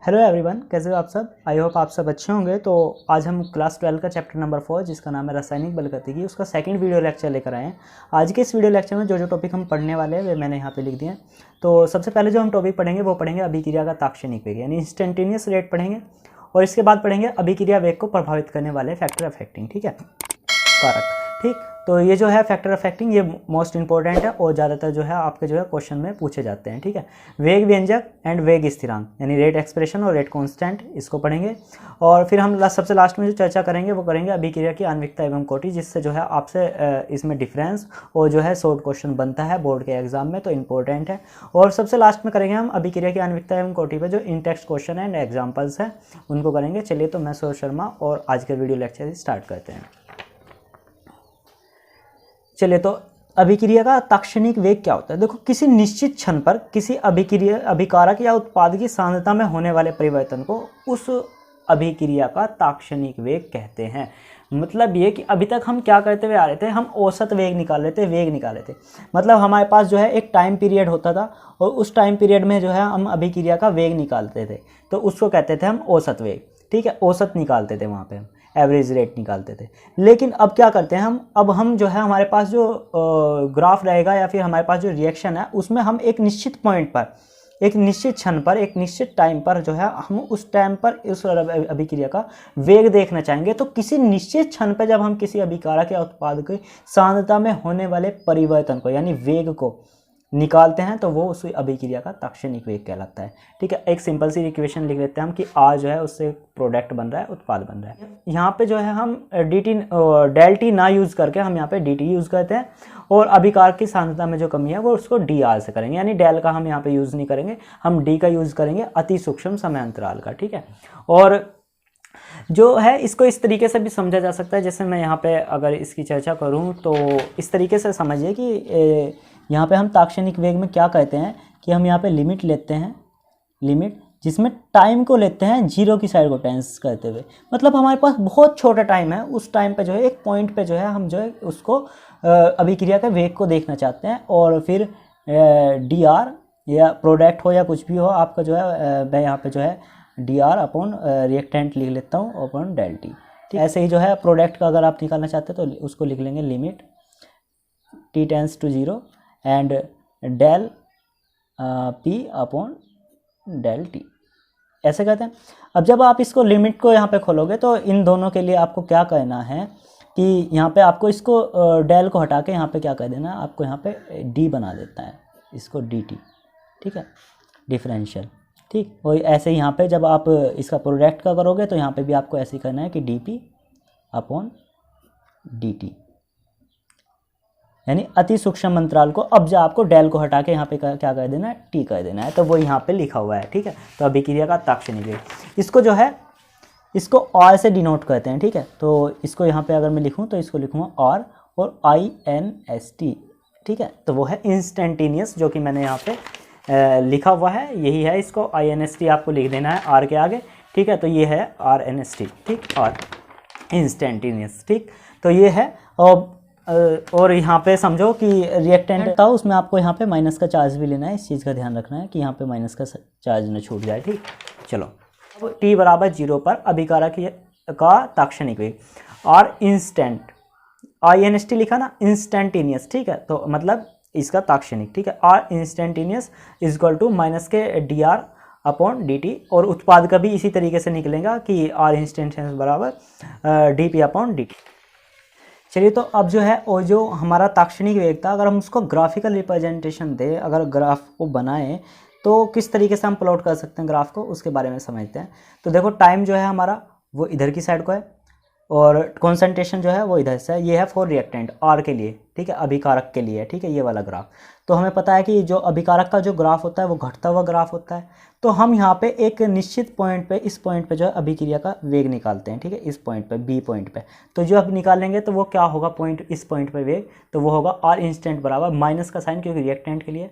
Hello everyone, कैसे हो आप सब। आई होप आप सब अच्छे होंगे। तो आज हम क्लास 12 का चैप्टर नंबर 4 जिसका नाम है रासायनिक बलगतिकी उसका सेकंड वीडियो लेक्चर लेकर आए हैं। आज के इस वीडियो लेक्चर में जो जो टॉपिक हम पढ़ने वाले हैं वे मैंने यहाँ पे लिख दिए हैं। तो सबसे पहले जो हम टॉपिक पढ़ेंगे वो पढ़ेंगे अभिक्रिया का ताक्षणिक वेग यानी इंस्टेंटेनियस रेट पढ़ेंगे, और इसके बाद पढ़ेंगे अभिक्रिया वेग को प्रभावित करने वाले फैक्टर अफेक्टिंग, ठीक है, कारक। ठीक, तो ये जो है फैक्टर अफेक्टिंग ये मोस्ट इंपॉर्टेंट है और ज़्यादातर जो है आपके जो है क्वेश्चन में पूछे जाते हैं। ठीक है, वेग व्यंजक एंड वेग स्थिरांक यानी रेट एक्सप्रेशन और रेट कांस्टेंट, इसको पढ़ेंगे। और फिर हम सबसे लास्ट में जो चर्चा करेंगे वो करेंगे अभिक्रिया की आणविकता एवं कोटि, जिससे जो है आपसे इसमें डिफरेंस और जो है शॉर्ट क्वेश्चन बनता है बोर्ड के एग्जाम में, तो इंपॉर्टेंट है। और सबसे लास्ट में करेंगे हम अभिक्रिया की आणविकता एवं कोटि पर जो इन टेक्स्ट क्वेश्चन एंड एग्जाम्पल्स हैं उनको करेंगे। चलिए, तो मैं सौरभ शर्मा और आज के वीडियो लेक्चर स्टार्ट करते हैं। चलिए, तो अभिक्रिया का ताक्षणिक वेग क्या होता है। देखो, किसी निश्चित क्षण पर किसी अभिकारक या उत्पाद की सांद्रता में होने वाले परिवर्तन को उस अभिक्रिया का ताक्षणिक वेग कहते हैं। मतलब ये कि अभी तक हम क्या करते हुए आ रहे थे, हम औसत वेग निकाल रहे थे, वेग निकाल रहे थे। मतलब हमारे पास जो है एक टाइम पीरियड होता था और उस टाइम पीरियड में जो है हम अभिक्रिया का वेग निकालते थे, तो उसको कहते थे हम औसत वेग। ठीक है, औसत निकालते थे, वहाँ पे हम एवरेज रेट निकालते थे। लेकिन अब क्या करते हैं हम जो है हमारे पास जो ग्राफ रहेगा या फिर हमारे पास जो रिएक्शन है उसमें हम एक निश्चित पॉइंट पर, एक निश्चित क्षण पर, एक निश्चित टाइम पर जो है हम उस टाइम पर उस अभिक्रिया का वेग देखना चाहेंगे। तो किसी निश्चित क्षण पर जब हम किसी अभिकारक या उत्पाद की सांद्रता में होने वाले परिवर्तन को यानी वेग को निकालते हैं तो वो उस अभिक्रिया का ताक्षणिक वेग कहलाता है। ठीक है, एक सिंपल सी इक्वेशन लिख लेते हैं हम कि आ जो है उससे प्रोडक्ट बन रहा है, उत्पाद बन रहा है। यहाँ पे जो है हम डेल टी ना यूज़ करके हम यहाँ पे डी टी यूज़ करते हैं, और अभिकारक की सांद्रता में जो कमी है वो उसको डी आर से करेंगे, यानी डेल का हम यहाँ पे यूज़ नहीं करेंगे, हम डी का यूज़ करेंगे, अति सूक्ष्म समय अंतराल का। ठीक है, और जो है इसको इस तरीके से भी समझा जा सकता है, जैसे मैं यहाँ पे अगर इसकी चर्चा करूँ तो इस तरीके से समझिए कि यहाँ पे हम ताक्षणिक वेग में क्या कहते हैं कि हम यहाँ पे लिमिट लेते हैं, लिमिट जिसमें टाइम को लेते हैं जीरो की साइड को टेंस करते हुए। मतलब हमारे पास बहुत छोटा टाइम है, उस टाइम पे जो है एक पॉइंट पे जो है हम जो है उसको अभिक्रिया के वेग को देखना चाहते हैं, और फिर डी आर या प्रोडक्ट हो या कुछ भी हो आपका जो है मैं यहाँ पे जो है डी आर अपॉन रिएक्टेंट लिख लेता हूँ अपॉन डेल टी। ठीक, ऐसे ही जो है प्रोडक्ट का अगर आप निकालना चाहते हैं तो उसको लिख लेंगे limit T tends to zero and del P upon del T, ऐसे कहते हैं। अब जब आप इसको लिमिट को यहाँ पे खोलोगे तो इन दोनों के लिए आपको क्या कहना है कि यहाँ पे आपको इसको डेल को हटा के यहाँ पे क्या कह देना, आपको यहाँ पे डी बना देता है, इसको डी टी। ठीक है, डिफरेंशियल। ठीक, वही ऐसे यहाँ पे जब आप इसका प्रोडक्ट का करोगे तो यहाँ पे भी आपको ऐसे ही करना है कि D P upon D T, यानी अति सूक्ष्म अंतराल को। अब जो आपको डेल को हटा के यहाँ पे क्या कर देना है, टी कर देना है, तो वो यहाँ पे लिखा हुआ है। ठीक है, तो अभिक्रिया का ताक्षणिक वेग, इसको जो है इसको आर से डिनोट करते हैं। ठीक है, तो इसको यहाँ पे अगर मैं लिखूँ तो इसको लिखूँगा आर और आई एन एस टी। ठीक है, तो वो है इंस्टेंटेनियस, जो कि मैंने यहाँ पे लिखा हुआ है, यही है। इसको आई एन एस टी आपको लिख देना है आर के आगे। ठीक है, तो ये है आर एन एस टी। ठीक, आर इंस्टेंटेनियस। ठीक, तो ये है। और यहाँ पे समझो कि रिएक्टेंट था उसमें आपको यहाँ पे माइनस का चार्ज भी लेना है, इस चीज़ का ध्यान रखना है कि यहाँ पे माइनस का चार्ज न छूट जाए। ठीक, चलो, अब t बराबर 0 पर अभिकारक का ताक्षणिक वेग और instant, I N S T लिखा ना, इंस्टेंटेनियस। ठीक है, तो मतलब इसका ताक्षणिक। ठीक है, R instantaneous is equal to minus K D R upon D T, और उत्पाद का भी इसी तरीके से निकलेगा कि आर इंस्टेंटेनियस बराबर D P upon D T. चलिए, तो अब जो है और जो हमारा ताक्षणिक वेग था, अगर हम उसको ग्राफिकल रिप्रेजेंटेशन दें, अगर ग्राफ को बनाएं तो किस तरीके से हम प्लॉट कर सकते हैं ग्राफ को, उसके बारे में समझते हैं। तो देखो, टाइम जो है हमारा वो इधर की साइड को है और कॉन्सेंट्रेशन जो है वो इधर से है। ये है फॉर रिएक्टेंट आर के लिए। ठीक है, अभिकारक के लिए। ठीक है, ये वाला ग्राफ। तो हमें पता है कि जो अभिकारक का जो ग्राफ होता है वो घटता हुआ ग्राफ होता है। तो हम यहाँ पे एक निश्चित पॉइंट पे, इस पॉइंट पे जो है अभिक्रिया का वेग निकालते हैं। ठीक है, इस पॉइंट पे, बी पॉइंट पे। तो जो अब निकालेंगे तो वो क्या होगा, पॉइंट इस पॉइंट पे वेग, तो वो होगा आर इंस्टेंट बराबर माइनस का साइन क्योंकि रिएक्टेंट के लिए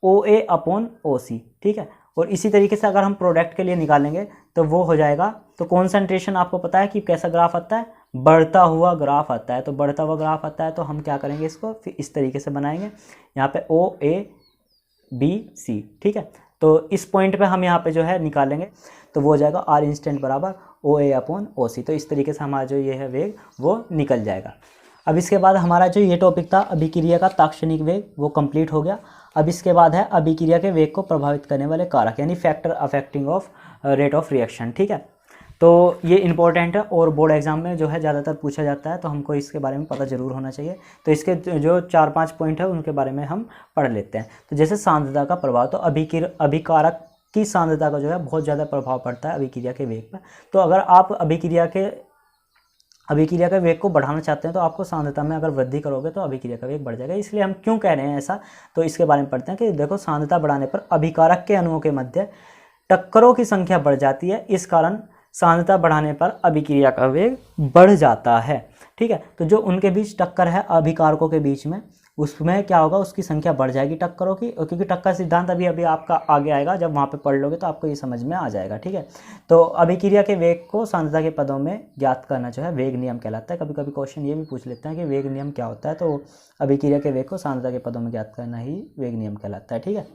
ओ ए अपॉन ओ सी। ठीक है, और इसी तरीके से अगर हम प्रोडक्ट के लिए निकालेंगे तो वो हो जाएगा, तो कॉन्सेंट्रेशन आपको पता है कि कैसा ग्राफ आता है, बढ़ता हुआ ग्राफ आता है। तो बढ़ता हुआ ग्राफ आता है तो हम क्या करेंगे, इसको फिर इस तरीके से बनाएंगे, यहाँ पे ओ ए बी सी। ठीक है, तो इस पॉइंट पे हम यहाँ पे जो है निकालेंगे, तो वो हो जाएगा आर इंस्टेंट बराबर OA/OC। तो इस तरीके से हमारा जो ये है वेग वो निकल जाएगा। अब इसके बाद हमारा जो ये टॉपिक था अभिक्रिया का ताक्षणिक वेग वो कंप्लीट हो गया। अब इसके बाद है अभिक्रिया के वेग को प्रभावित करने वाले कारक, यानी factor affecting of rate of reaction. ठीक है, तो ये इंपॉर्टेंट है और बोर्ड एग्जाम में जो है ज़्यादातर पूछा जाता है, तो हमको इसके बारे में पता ज़रूर होना चाहिए। तो इसके जो 4-5 पॉइंट है उनके बारे में हम पढ़ लेते हैं। तो जैसे सांद्रता का प्रभाव, तो अभिकारक की सांद्रता का जो है बहुत ज़्यादा प्रभाव पड़ता है अभिक्रिया के वेग पर। तो अगर आप अभिक्रिया के वेग को बढ़ाना चाहते हैं तो आपको सांद्रता में अगर वृद्धि करोगे तो अभिक्रिया का वेग बढ़ जाएगा। इसलिए हम क्यों कह रहे हैं ऐसा, तो इसके बारे में पढ़ते हैं कि देखो सांद्रता बढ़ाने पर अभिकारक के अणुओं के मध्य टक्करों की संख्या बढ़ जाती है, इस कारण सांद्रता बढ़ाने पर अभिक्रिया का वेग बढ़ जाता है। ठीक है, तो जो उनके बीच टक्कर है अभिकारकों के बीच में, उसमें क्या होगा, उसकी संख्या बढ़ जाएगी टक्करों की, क्योंकि टक्कर सिद्धांत अभी आपका आगे आएगा, जब वहाँ पे पढ़ लोगे तो आपको ये समझ में आ जाएगा। ठीक है, तो अभिक्रिया के वेग को सांद्रता के पदों में ज्ञात करना जो है वेग नियम कहलाता है। कभी कभी क्वेश्चन ये भी पूछ लेते हैं कि वेग नियम क्या होता है, तो अभिक्रिया के वेग को सांद्रता के पदों में ज्ञात करना ही वेग नियम कहलाता है। ठीक है,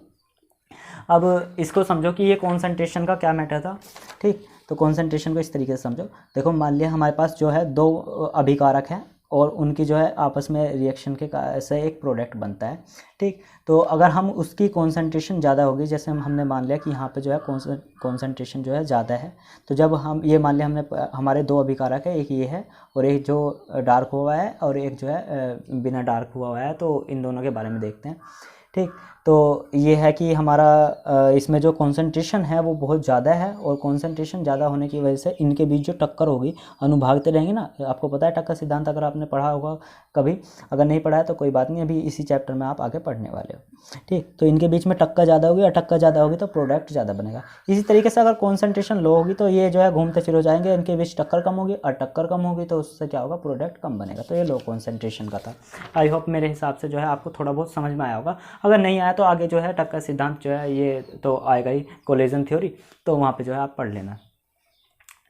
अब इसको समझो कि ये कॉन्सेंट्रेशन का क्या मैटर था। ठीक, तो कॉन्सेंट्रेशन को इस तरीके से समझो। देखो मान लिया हमारे पास जो है 2 अभिकारक हैं और उनकी जो है आपस में रिएक्शन के से एक प्रोडक्ट बनता है। ठीक, तो अगर हम उसकी कॉन्सेंट्रेशन ज़्यादा होगी, जैसे हमने मान लिया कि यहाँ पे जो है कॉन्सेंट्रेशन जो है ज़्यादा है, तो जब हम ये मान लिया हमने हमारे 2 अभिकारक है, एक ये है और एक जो डार्क हुआ है और एक जो है बिना डार्क हुआ है, तो इन दोनों के बारे में देखते हैं। ठीक, तो ये है कि हमारा इसमें जो कॉन्सेंट्रेशन है वो बहुत ज़्यादा है और कॉन्सेंट्रेशन ज़्यादा होने की वजह से इनके बीच जो टक्कर होगी, अनुभागते रहेंगे ना। आपको पता है टक्कर सिद्धांत, अगर आपने पढ़ा होगा कभी, अगर नहीं पढ़ा है तो कोई बात नहीं, अभी इसी चैप्टर में आप आगे पढ़ने वाले हो। ठीक, तो इनके बीच में टक्कर ज़्यादा होगी और टक्कर ज़्यादा होगी तो प्रोडक्ट ज़्यादा बनेगा। इसी तरीके से अगर कॉन्सेंट्रेशन लो होगी तो ये जो है घूमते फिर हो जाएंगे, इनके बीच टक्कर कम होगी और टक्कर कम होगी तो उससे क्या होगा, प्रोडक्ट कम बनेगा। तो ये लो कॉन्सेंट्रेशन का था। आई होप मेरे हिसाब से जो है आपको थोड़ा बहुत समझ में आया होगा। अगर नहीं आया तो आगे जो है टक्कर सिद्धांत जो है ये तो आएगा ही, कोलिजन थ्योरी, तो वहाँ पे जो है आप पढ़ लेना।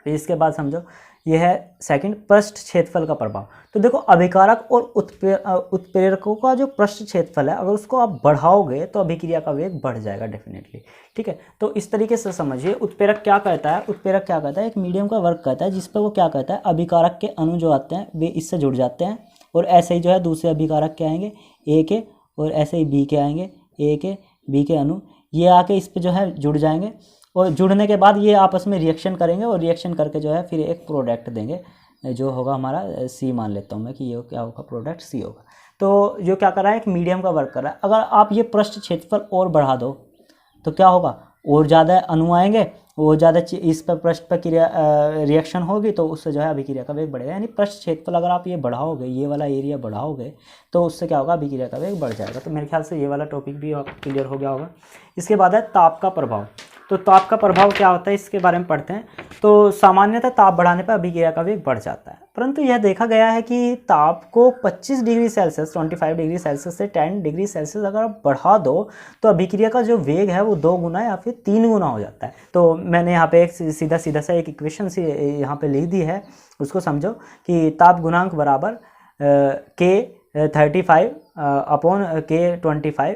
फिर इसके बाद समझो ये है सेकंड, पृष्ठ क्षेत्रफल का प्रभाव। तो देखो अभिकारक और उत्प्रेरकों का जो पृष्ठ क्षेत्रफल है, अगर उसको आप बढ़ाओगे तो अभिक्रिया का वेग बढ़ जाएगा डेफिनेटली। ठीक है, तो इस तरीके से समझिए उत्प्रेरक क्या कहता है। उत्प्रेरक क्या कहता है, एक मीडियम का वर्क कहता है जिस पर वो क्या कहता है, अभिकारक के अणु जो आते हैं वे इससे जुड़ जाते हैं और ऐसे ही जो है दूसरे अभिकारक के आएंगे ए के, और ऐसे ही बी के आएंगे, ए के बी के अणु, ये आके इस पे जो है जुड़ जाएंगे और जुड़ने के बाद ये आपस में रिएक्शन करेंगे और रिएक्शन करके जो है फिर एक प्रोडक्ट देंगे, जो होगा हमारा सी मान लेता हूँ मैं कि ये क्या होगा, प्रोडक्ट सी होगा। तो जो क्या कर रहा है, एक मीडियम का वर्क कर रहा है। अगर आप ये पृष्ठ क्षेत्रफल और बढ़ा दो तो क्या होगा, और ज़्यादा अणु आएंगे, वो ज़्यादा इस पर पृष्ठ पर क्रिया रिएक्शन होगी तो उससे जो है अभिक्रिया का वेग बढ़ेगा। यानी पृष्ठ क्षेत्रफल अगर आप ये बढ़ाओगे, ये वाला एरिया बढ़ाओगे, तो उससे क्या होगा, अभिक्रिया का वेग बढ़ जाएगा। तो मेरे ख्याल से ये वाला टॉपिक भी आपको क्लियर हो गया होगा। इसके बाद है ताप का प्रभाव। तो ताप का प्रभाव क्या होता है, इसके बारे में पढ़ते हैं। तो सामान्यतः ताप बढ़ाने पर अभिक्रिया का वेग बढ़ जाता है, परंतु यह देखा गया है कि ताप को 25 डिग्री सेल्सियस 25 डिग्री सेल्सियस से 10 डिग्री सेल्सियस अगर आप बढ़ा दो तो अभिक्रिया का जो वेग है वो 2 गुना या फिर 3 गुना हो जाता है। तो मैंने यहाँ पे एक सीधा सा एक इक्वेशन से यहाँ पे लिख दी है, उसको समझो कि ताप गुणांक बराबर K35 upon K25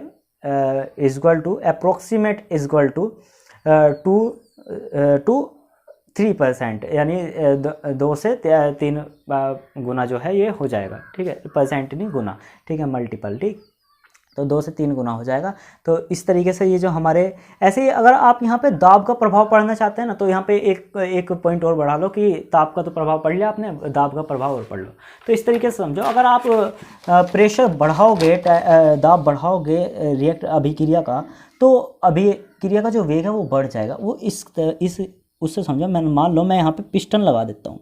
equal to approximate equal to 3%, यानी 2 से 3 गुना जो है ये हो जाएगा। ठीक है, परसेंट नहीं गुना, ठीक है, मल्टीपल। ठीक, तो 2 से 3 गुना हो जाएगा। तो इस तरीके से ये जो हमारे ऐसे ही अगर आप यहाँ पे दाब का प्रभाव पढ़ना चाहते हैं ना, तो यहाँ पे एक पॉइंट और बढ़ा लो कि ताप का तो प्रभाव पढ़ लिया आपने, दाब का प्रभाव और पढ़ लो। तो इस तरीके से समझो, अगर आप प्रेशर बढ़ाओगे, दाब बढ़ाओगे रिएक्ट अभिक्रिया का, तो अभिक्रिया का जो वेग है वो बढ़ जाएगा। वो इस उससे समझो, मैंने मान लो मैं यहाँ पे पिस्टन लगा देता हूँ,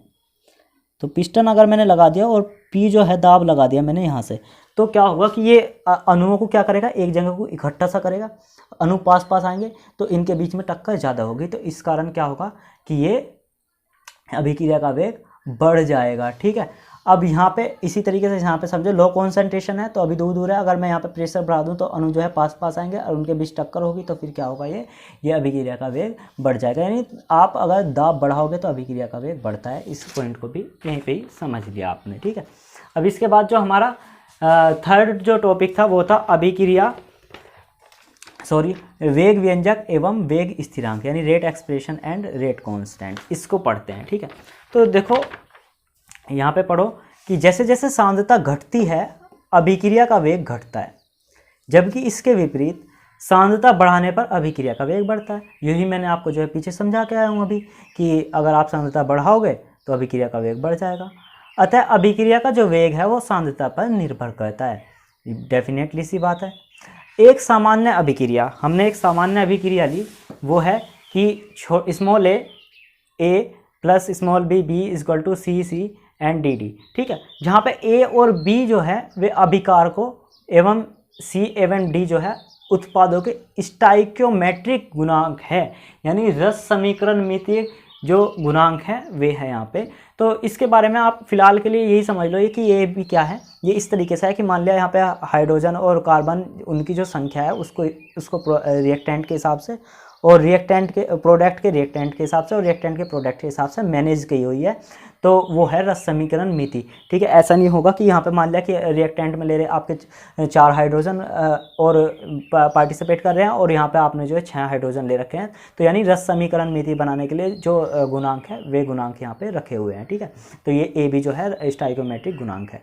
तो पिस्टन अगर मैंने लगा दिया और पी जो है दाब लगा दिया मैंने यहाँ से, तो क्या होगा कि ये अणुओं को क्या करेगा, एक जगह को इकट्ठा सा करेगा, अणु पास पास आएंगे तो इनके बीच में टक्कर ज़्यादा होगी। तो इस कारण क्या होगा कि ये अभिक्रिया का वेग बढ़ जाएगा। ठीक है, अब यहाँ पे इसी तरीके से यहाँ पे समझो लो कॉन्सेंट्रेशन है तो अभी दूर है, अगर मैं यहाँ पे प्रेशर बढ़ा दूँ तो अणु जो है पास पास आएंगे और उनके बीच टक्कर होगी, तो फिर क्या होगा, ये अभिक्रिया का वेग बढ़ जाएगा। यानी आप अगर दाब बढ़ाओगे तो अभिक्रिया का वेग बढ़ता है। इस पॉइंट को भी यहीं पे ही समझ लिया आपने। ठीक है, अब इसके बाद जो हमारा थर्ड जो टॉपिक था वो था अभिक्रिया सॉरी वेग व्यंजक एवं वेग स्थिरांक यानी rate expression and rate constant, इसको पढ़ते हैं। ठीक है, तो देखो यहाँ पे पढ़ो कि जैसे जैसे सांद्रता घटती है अभिक्रिया का वेग घटता है, जबकि इसके विपरीत सांद्रता बढ़ाने पर अभिक्रिया का वेग बढ़ता है। यही मैंने आपको जो है पीछे समझा के आया हूँ अभी कि अगर आप सांद्रता बढ़ाओगे तो अभिक्रिया का वेग बढ़ जाएगा। अतः अभिक्रिया का जो वेग है वो सांद्रता पर निर्भर करता है, डेफिनेटली सी बात है। एक सामान्य अभिक्रिया, हमने एक सामान्य अभिक्रिया ली, वो है कि small A plus small B equal to C and D. ठीक है, जहाँ पे ए और बी जो है वे अभिकार को एवं सी एवं डी जो है उत्पादों के स्टाइक्योमेट्रिक गुणांक है, यानी रस समीकरण मितीय जो गुणांक है वे है यहाँ पे। तो इसके बारे में आप फिलहाल के लिए यही समझ लो कि ये भी क्या है, ये इस तरीके से है कि मान लिया यहाँ पे हाइड्रोजन और कार्बन उनकी जो संख्या है उसको रिएक्टेंट के हिसाब से और रिएक्टेंट के प्रोडक्ट के रिएक्टेंट के हिसाब से और रिएक्टेंट के प्रोडक्ट के हिसाब से मैनेज की हुई है, तो वो है रस समीकरण मिति। ठीक है, ऐसा नहीं होगा कि यहाँ पे मान लिया कि रिएक्टेंट में ले रहे आपके 4 हाइड्रोजन और पार्टिसिपेट कर रहे हैं और यहाँ पे आपने जो है 6 हाइड्रोजन ले रखे हैं, तो यानी रस समीकरण मिति बनाने के लिए जो गुणांक है वे गुणांक यहाँ पे रखे हुए हैं। ठीक है, तो ये ए बी जो है स्टाइक्योमेट्रिक गुणांक है।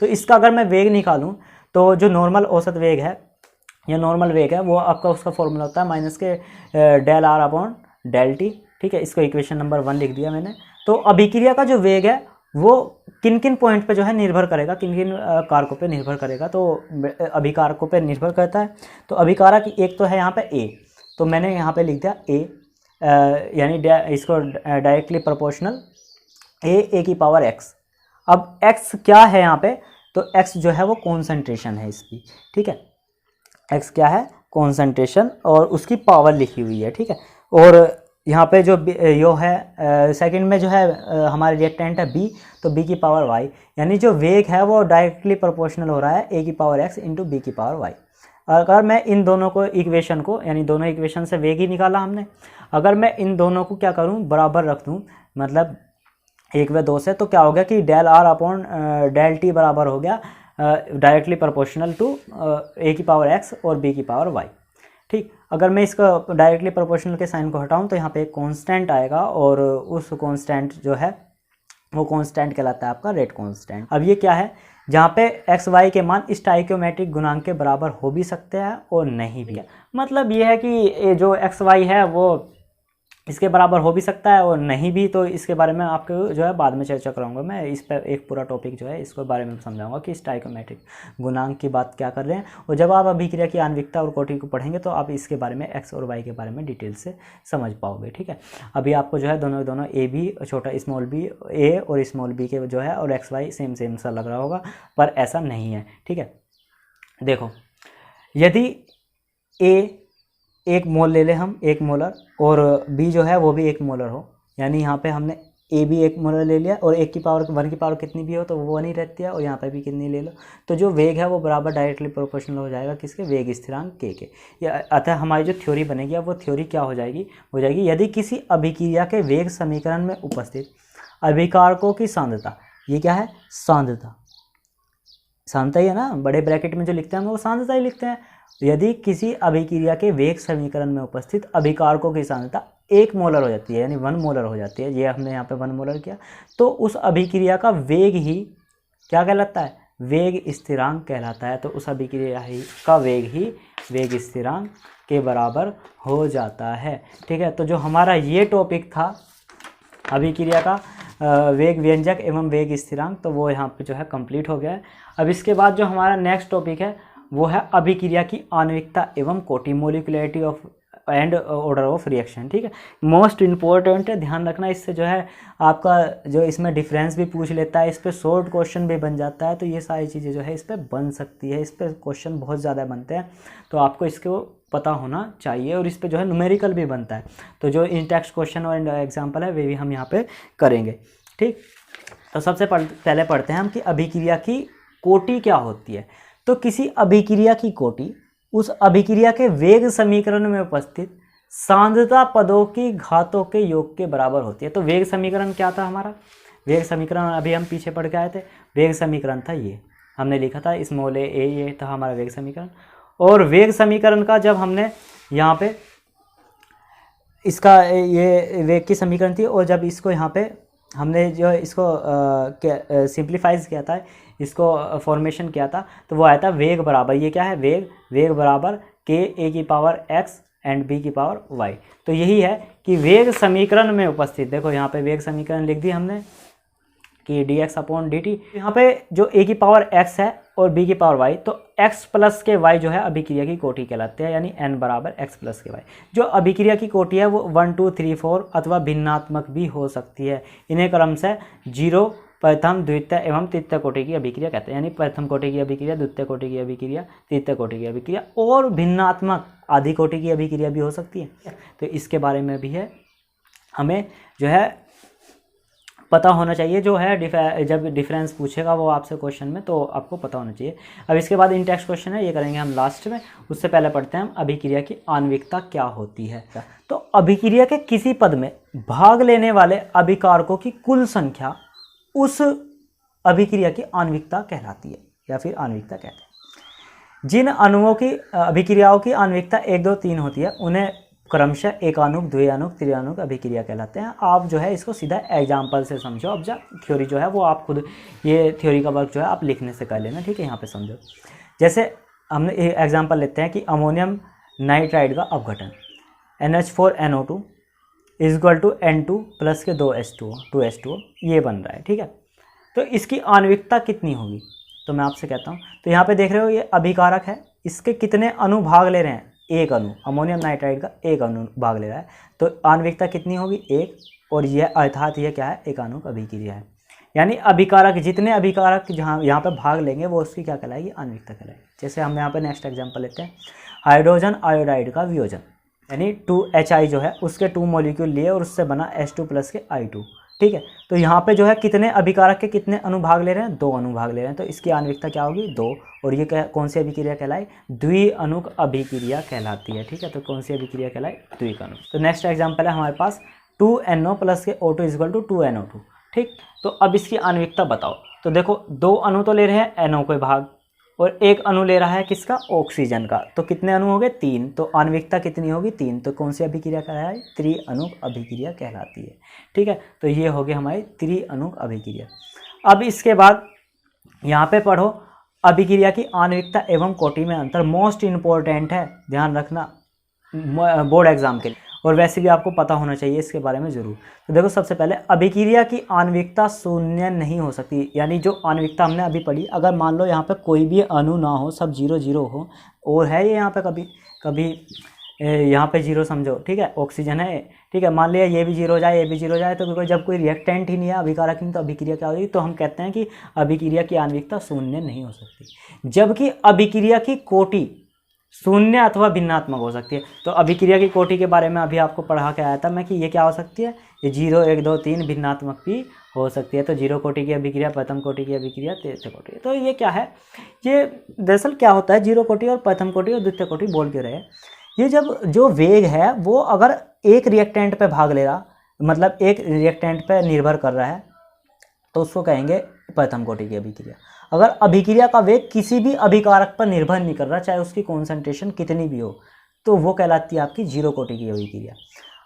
तो इसका अगर मैं वेग निकालूँ तो जो नॉर्मल औसत वेग है या नॉर्मल वेग है वो आपका उसका फॉर्मूला होता है माइनस के del R upon del T. ठीक है, इसको इक्वेशन नंबर 1 लिख दिया मैंने। तो अभिक्रिया का जो वेग है वो किन किन पॉइंट पे जो है निर्भर करेगा, किन किन कारकों पे निर्भर करेगा, तो अभिकारकों पे निर्भर करता है। तो अभिकारक एक तो है यहाँ पे ए, तो मैंने यहाँ पे लिख दिया ए, यानी इसको डायरेक्टली प्रोपोर्शनल ए की पावर एक्स। अब एक्स क्या है यहाँ पे, तो एक्स जो है वो कॉन्सेंट्रेशन है इसकी। ठीक है, एक्स क्या है, कॉन्सेंट्रेशन और उसकी पावर लिखी हुई है। ठीक है, और यहाँ पे जो यो है सेकंड में जो है हमारे रिएक्टेंट है बी, तो बी की पावर वाई, यानी जो वेग है वो डायरेक्टली प्रोपोर्शनल हो रहा है ए की पावर एक्स इंटू बी की पावर वाई। अगर मैं इन दोनों को इक्वेशन को, यानी दोनों इक्वेशन से वेग ही निकाला हमने, अगर मैं इन दोनों को क्या करूँ बराबर रख दूँ, मतलब 1 व 2 से, तो क्या हो गया कि del R upon del T बराबर हो गया डायरेक्टली प्रोपोर्शनल टू ए की पावर एक्स और बी की पावर वाई। ठीक, अगर मैं इसका डायरेक्टली प्रोपोर्शनल के साइन को हटाऊं तो यहाँ पे एक कांस्टेंट आएगा और उस कांस्टेंट जो है वो कांस्टेंट कहलाता है आपका रेट कांस्टेंट। अब ये क्या है, जहाँ पे एक्स वाई के मान स्टाइक्योमेट्रिक गुणांक के बराबर हो भी सकते हैं और नहीं भी है। मतलब ये है कि जो एक्स वाई है वो इसके बराबर हो भी सकता है और नहीं भी, तो इसके बारे में आपको जो है बाद में चर्चा कराऊंगा मैं। इस पर एक पूरा टॉपिक जो है इसके बारे में समझाऊंगा कि स्टाइक्योमेट्रिक गुणांक की बात क्या कर रहे हैं, और जब आप अभिक्रिया की आणविकता और कोटि को पढ़ेंगे तो आप इसके बारे में एक्स और वाई के बारे में डिटेल से समझ पाओगे। ठीक है, अभी आपको जो है दोनों ए बी छोटा स्मॉल बी ए और स्मॉल बी के जो है और एक्स वाई सेम सा लग रहा होगा, पर ऐसा नहीं है। ठीक है, देखो यदि ए 1 मोल ले ले हम 1 मोलर और बी जो है वो भी 1 मोलर हो, यानी यहाँ पे हमने ए भी 1 मोलर ले लिया और 1 की पावर कितनी भी हो तो वो 1 ही रहती है, और यहाँ पे भी कितनी ले लो, तो जो वेग है वो बराबर डायरेक्टली प्रोपोर्शनल हो जाएगा किसके, वेग स्थिरांक के। या अतः हमारी जो थ्योरी बनेगी अब वो थ्योरी क्या हो जाएगी यदि किसी अभिक्रिया के वेग समीकरण में उपस्थित अभिकारकों की सांद्रता, ये क्या है सांद्रता ही है ना, बड़े ब्रैकेट में जो लिखते हैं हम वो सांद्रता ही लिखते हैं। यदि किसी अभिक्रिया के वेग समीकरण में उपस्थित अभिकारकों की सांद्रता 1 मोलर हो जाती है, यानी 1 मोलर हो जाती है, ये हमने यहाँ पे 1 मोलर किया, तो उस अभिक्रिया का वेग ही क्या कहलाता है, वेग स्थिरांक कहलाता है। तो उस अभिक्रिया का वेग ही वेग स्थिरांक के बराबर हो जाता है। ठीक है, तो जो हमारा ये टॉपिक था अभिक्रिया का वेग व्यंजक एवं वेग स्थिरांक, तो वो यहाँ पे जो है कंप्लीट हो गया है। अब इसके बाद जो हमारा नेक्स्ट टॉपिक है वो है अभिक्रिया की आणविकता एवं कोटि, molecularity of and order of reaction. ठीक है, मोस्ट इम्पोर्टेंट है, ध्यान रखना, इससे जो है आपका जो इसमें डिफरेंस भी पूछ लेता है, इस पर शॉर्ट क्वेश्चन भी बन जाता है, तो ये सारी चीज़ें जो है इस पर बन सकती है, इस पर क्वेश्चन बहुत ज़्यादा बनते हैं, तो आपको इसको पता होना चाहिए, और इस पे जो है न्यूमेरिकल भी बनता है, तो जो इन टेक्स्ट क्वेश्चन और एग्जाम्पल है वे भी हम यहाँ पे करेंगे। ठीक, तो सबसे पहले पढ़ते हैं हम कि अभिक्रिया की कोटि क्या होती है। तो किसी अभिक्रिया की कोटि उस अभिक्रिया के वेग समीकरण में उपस्थित सांद्रता पदों की घातों के योग के बराबर होती है। तो वेग समीकरण क्या था हमारा, वेग समीकरण अभी हम पीछे पढ़ के आए थे, वेग समीकरण था ये, हमने लिखा था स्मॉल ए, ये था हमारा वेग समीकरण, और वेग समीकरण का जब हमने यहाँ पे इसका ये वेग की समीकरण थी, और जब इसको यहाँ पे हमने जो इसको सिंप्लीफाइज किया था, इसको फॉर्मेशन किया था, तो वो आया था वेग बराबर, ये क्या है, वेग बराबर के ए की पावर एक्स एंड बी की पावर वाई। तो यही है कि वेग समीकरण में उपस्थित, देखो यहाँ पे वेग समीकरण लिख दी हमने कि D x upon D T. यहाँ पे जो ए की पावर एक्स है और बी की पावर वाई, तो एक्स प्लस के वाई जो है अभिक्रिया की कोटि कहलाते हैं, यानी एन बराबर एक्स प्लस के वाई। जो अभिक्रिया की कोटि है वो 1 2 3 4 अथवा भिन्नात्मक भी हो सकती है। इन्हें क्रम से 0, प्रथम, द्वितीय एवं तृतीय कोटि की अभिक्रिया कहते हैं, यानी प्रथम कोटि की अभिक्रिया, द्वितीय कोटि की अभिक्रिया, तृतीय कोटि की अभिक्रिया, और भिन्नात्मक आधी कोटि की अभिक्रिया भी हो सकती है। तो इसके बारे में भी है, हमें जो है पता होना चाहिए, जो है जब डिफरेंस पूछेगा वो आपसे क्वेश्चन में, तो आपको पता होना चाहिए। अब इसके बाद इन टेक्स्ट क्वेश्चन है, ये करेंगे हम लास्ट में। उससे पहले पढ़ते हैं हम अभिक्रिया की आणविकता क्या होती है। तो अभिक्रिया के किसी पद में भाग लेने वाले अभिकारकों की कुल संख्या उस अभिक्रिया की आणविकता कहलाती है, या फिर आणविकता कहते हैं। जिन अणुओं की अभिक्रियाओं की आणविकता 1 2 3 होती है, उन्हें क्रमशः एकाणुक, द्विआणुक, त्रिआणुक अभिक्रिया कहलाते हैं। आप जो है इसको सीधा एग्जाम्पल से समझो। अब जब थ्योरी जो है वो आप खुद ये थ्योरी का वर्क जो है आप लिखने से कर लेना, ठीक है। यहाँ पे समझो, जैसे हमने एग्जाम्पल लेते हैं कि अमोनियम नाइट्राइड का अपघटन NH4NO2 is equal to N2 plus के 2H2O ये बन रहा है, ठीक है। तो इसकी आणविकता कितनी होगी, तो मैं आपसे कहता हूँ। तो यहाँ पे देख रहे हो ये अभिकारक है, इसके कितने अणु भाग ले रहे हैं, एक अणु, अमोनियम नाइट्राइड का एक अणु भाग ले रहा है, तो आणविकता कितनी होगी, 1। और यह अर्थात यह क्या है, एकाणुक अभिक्रिया है। यानी अभिकारक, जितने अभिकारक जहाँ यहाँ पे भाग लेंगे वो उसकी क्या कहलाएगी, आणविकता कहलाएगी। जैसे हम यहाँ पे नेक्स्ट एग्जांपल लेते हैं, हाइड्रोजन आयोडाइड का वियोजन, यानी 2HI जो है उसके 2 मॉलिक्यूल लिए और उससे बना H2 प्लस के I2, ठीक है। तो यहाँ पे जो है कितने अभिकारक के कितने अणु भाग ले रहे हैं, 2 अणु भाग ले रहे हैं, तो इसकी आणविकता क्या होगी, 2। और ये कौन सी अभिक्रिया कहलाई, द्विअणुक अभिक्रिया कहलाती है, ठीक है। तो कौन सी अभिक्रिया कहलाई, द्विअणुक। तो नेक्स्ट एग्जांपल है हमारे पास 2NO प्लस के O2 इक्वल टू 2NO2, ठीक। तो अब इसकी आणविकता बताओ। तो देखो 2 अणु तो ले रहे हैं NO के भाग, और 1 अणु ले रहा है किसका, ऑक्सीजन का, तो कितने अणु हो गए, 3। तो आणविकता कितनी होगी, 3। तो कौन सी अभिक्रिया कहलाए, त्रिअणुक अभिक्रिया कहलाती है, ठीक है। तो ये हो गई हमारी त्रिअणुक अभिक्रिया। अब इसके बाद यहाँ पे पढ़ो, अभिक्रिया की आणविकता एवं कोटि में अंतर मोस्ट इम्पोर्टेंट है, ध्यान रखना बोर्ड एग्जाम के लिए, और वैसे भी आपको पता होना चाहिए इसके बारे में ज़रूर। तो देखो सबसे पहले अभिक्रिया की आणविकता शून्य नहीं हो सकती, यानी जो आणविकता हमने अभी पढ़ी, अगर मान लो यहाँ पे कोई भी अणु ना हो, सब 0 0 हो, और है ये यहाँ पे कभी यहाँ पे 0 समझो, ठीक है, ऑक्सीजन है, ठीक है, मान लिया ये भी 0 हो जाए, ये भी 0 हो जाए, तो क्योंकि जब कोई रिएक्टेंट ही नहीं है, अभिकारक नहीं, तो अभिक्रिया क्या होगी, तो हम कहते हैं कि अभिक्रिया की आणविकता शून्य नहीं हो सकती। जबकि अभिक्रिया की कोटि शून्य अथवा भिन्नात्मक हो सकती है। तो अभिक्रिया की कोटि के बारे में अभी आपको पढ़ा के आया था मैं कि ये क्या हो सकती है, ये 0 1 2 3 भिन्नात्मक भी हो सकती है। तो 0 कोटि की अभिक्रिया, प्रथम कोटि की अभिक्रिया, तृतीय कोटि। तो ये क्या है, ये दरअसल क्या होता है, 0 कोटि और प्रथम कोटि और द्वितीय कोटि बोल के रहे, ये जब जो वेग है वो अगर एक रिएक्टेंट पे भाग ले रहा, मतलब एक रिएक्टेंट पे निर्भर कर रहा है, तो उसको कहेंगे प्रथम कोटि की अभिक्रिया। अगर अभिक्रिया का वेग किसी भी अभिकारक पर निर्भर नहीं कर रहा, चाहे उसकी कॉन्सेंट्रेशन कितनी भी हो, तो वो कहलाती है आपकी 0 कोटि की अभिक्रिया।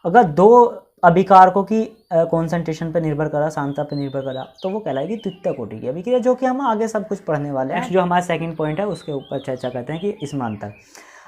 अगर 2 अभिकारकों की कॉन्सेंट्रेशन पर निर्भर कर रहा, सांद्रता पर निर्भर कर रहा, तो वो कहलाएगी द्वितीय कोटि की अभिक्रिया, जो कि हम आगे सब कुछ पढ़ने वाले हैं। नेक्स्ट जो हमारा सेकंड पॉइंट है उसके ऊपर चर्चा करते हैं कि इसमें अंतर।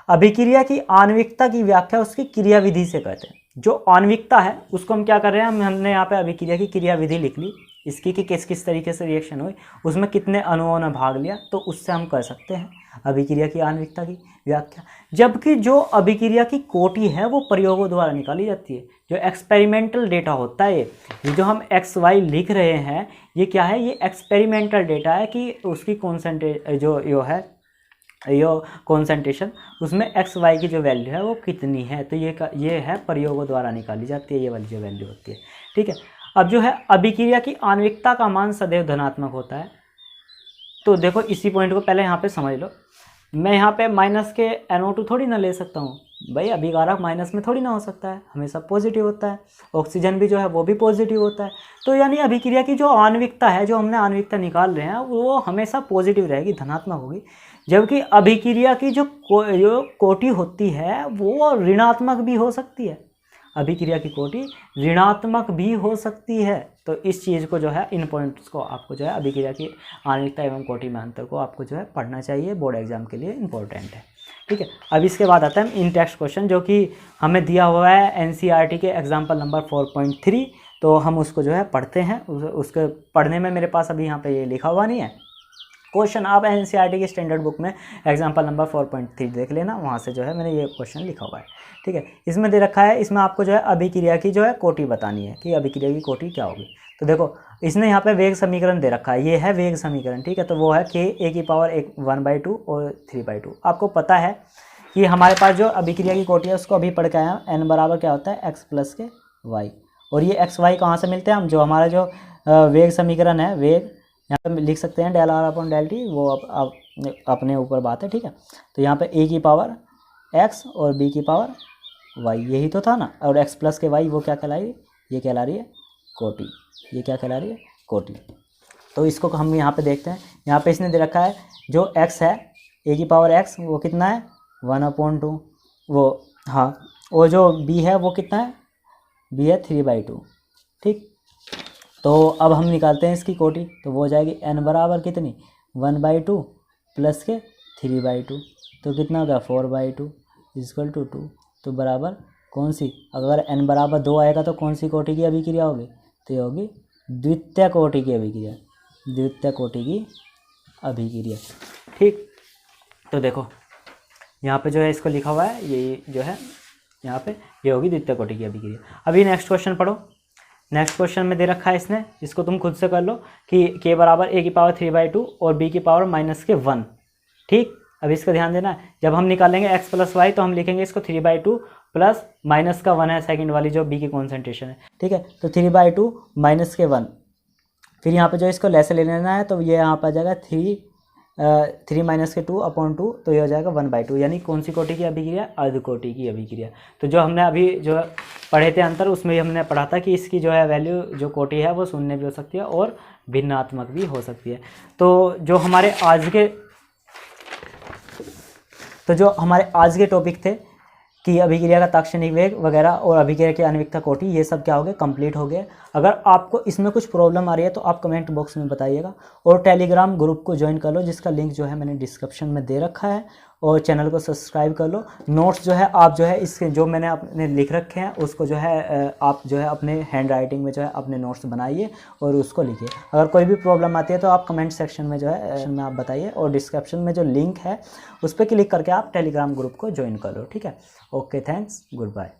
अभिक्रिया की आणविकता की व्याख्या उसकी क्रियाविधि से करते हैं। जो आणविकता है उसको हम क्या कर रहे हैं, हमने यहाँ पे अभिक्रिया की क्रियाविधि लिख ली, इसकी कि किस किस तरीके से रिएक्शन हुई, उसमें कितने अणुओं ने भाग लिया, तो उससे हम कर सकते हैं अभिक्रिया की आणविकता की व्याख्या। जबकि जो अभिक्रिया की कोटि है वो प्रयोगों द्वारा निकाली जाती है। जो एक्सपेरिमेंटल डेटा होता है, ये जो हम XY लिख रहे हैं, ये क्या है, ये एक्सपेरिमेंटल डेटा है कि उसकी कॉन्सेंट्रेशन उसमें XY की जो वैल्यू है वो कितनी है। तो ये है प्रयोगों द्वारा निकाली जाती है, ये वाली जो वैल्यू होती है, ठीक है। अब जो है अभिक्रिया की आणविकता का मान सदैव धनात्मक होता है। तो देखो इसी पॉइंट को पहले यहाँ पे समझ लो। मैं यहाँ पे माइनस के NO2 थोड़ी ना ले सकता हूँ भाई, अभिकारक माइनस में थोड़ी ना हो सकता है, हमेशा पॉजिटिव होता है। ऑक्सीजन भी जो है वो भी पॉजिटिव होता है। तो यानी अभिक्रिया की जो आणविकता है, जो हमने आणविकता निकाल रहे हैं, वो हमेशा पॉजिटिव रहेगी, धनात्मक होगी। जबकि अभिक्रिया की जो कोटि होती है वो ऋणात्मक भी हो सकती है, अभिक्रिया की कोटि ऋणात्मक भी हो सकती है। तो इस चीज़ को जो है, इन पॉइंट्स को आपको जो है अभिक्रिया की आणविकता एवं कोटि में अंतर को आपको जो है पढ़ना चाहिए, बोर्ड एग्जाम के लिए इम्पोर्टेंट है। ठीक है, अब इसके बाद आता है इन टेक्स्ट क्वेश्चन जो कि हमें दिया हुआ है एनसीईआरटी के एग्जाम्पल नंबर 4.3। तो हम उसको जो है पढ़ते हैं। उसके पढ़ने में मेरे पास अभी यहाँ पे ये लिखा हुआ नहीं है क्वेश्चन, आप एनसीईआरटी की स्टैंडर्ड बुक में एग्जाम्पल नंबर 4.3 देख लेना, वहाँ से जो है मैंने ये क्वेश्चन लिखा हुआ है। ठीक है, इसमें दे रखा है, इसमें आपको जो है अभिक्रिया की जो है कोटि बतानी है कि अभिक्रिया की कोटि क्या होगी। तो देखो इसने यहाँ पे वेग समीकरण दे रखा है, ये है वेग समीकरण। ठीक है, तो वो है k a⁴ 1/2 और 3/2। आपको पता है कि हमारे पास जो अभिक्रिया की कोटि है उसको अभी पढ़ के आए हैं, n बराबर क्या होता है x प्लस के y। और ये एक्स वाई कहाँ से मिलते हैं, हम जो हमारा जो वेग समीकरण है, वेग यहाँ पे लिख सकते हैं del r/del t, वो अपने ऊपर बात है। ठीक है, तो यहाँ पे a⁴ x और b⁴ y, यही तो था ना। और x प्लस के y वो क्या कहला रही है, ये कहला रही है कोटि, ये क्या कहला रही है कोटि। तो इसको हम यहाँ पे देखते हैं, यहाँ पे इसने दे रखा है जो x है a⁴x वो कितना है 1/2, वो हाँ, और जो b है वो कितना है, b है 3/2। ठीक, तो अब हम निकालते हैं इसकी कोटि, तो वो हो जाएगी n बराबर कितनी 1/2 प्लस के 3/2, तो कितना होगा 4/2 इक्वल टू 2। तो बराबर कौन सी, अगर n बराबर 2 आएगा तो कौन सी कोटि की अभिक्रिया होगी, तो ये होगी द्वितीय कोटि की अभिक्रिया, द्वितीय कोटि की अभिक्रिया। ठीक, तो देखो यहाँ पे जो है इसको लिखा हुआ है, ये जो है यहाँ पे ये होगी द्वितीय कोटि की अभिक्रिया। अभी नेक्स्ट क्वेश्चन पढ़ो। नेक्स्ट क्वेश्चन में दे रखा है इसने, इसको तुम खुद से कर लो कि k बराबर a⁴ 3/2 और b⁻⁻1। ठीक, अब इसका ध्यान देना है, जब हम निकालेंगे x प्लस y तो हम लिखेंगे इसको 3/2 प्लस माइनस का 1 है सेकंड वाली जो b की कॉन्सेंट्रेशन है। ठीक है, तो 3/2 माइनस के 1, फिर यहाँ पे जो इसको लेसे ले लेना है, तो ये यहाँ पर आ जाएगा 3 माइनस के 2/2, तो ये हो जाएगा 1/2। यानी कौन सी कोटि की अभिक्रिया, अर्ध कोटि की अभिक्रिया। तो जो हमने अभी जो पढ़े थे अंतर, उसमें ही हमने पढ़ा था कि इसकी जो है वैल्यू जो कोटि है वो शून्य भी हो सकती है और भिन्नात्मक भी हो सकती है। तो जो हमारे आज के टॉपिक थे कि अभिक्रिया का ताक्षणिक वेग वगैरह और अभिक्रिया की आणविकता कोटि, ये सब क्या हो गए, कंप्लीट हो गए। अगर आपको इसमें कुछ प्रॉब्लम आ रही है तो आप कमेंट बॉक्स में बताइएगा, और टेलीग्राम ग्रुप को ज्वाइन कर लो, जिसका लिंक जो है मैंने डिस्क्रिप्शन में दे रखा है, और चैनल को सब्सक्राइब कर लो। नोट्स जो है आप जो है इसके जो मैंने अपने लिख रखे हैं उसको जो है आप जो है अपने हैंड राइटिंग में जो है अपने नोट्स बनाइए और उसको लिखिए। अगर कोई भी प्रॉब्लम आती है तो आप कमेंट सेक्शन में जो है में आप बताइए, और डिस्क्रिप्शन में जो लिंक है उस पर क्लिक करके आप टेलीग्राम ग्रुप को ज्वाइन कर लो। ठीक है, ओके, थैंक्स, गुड बाय।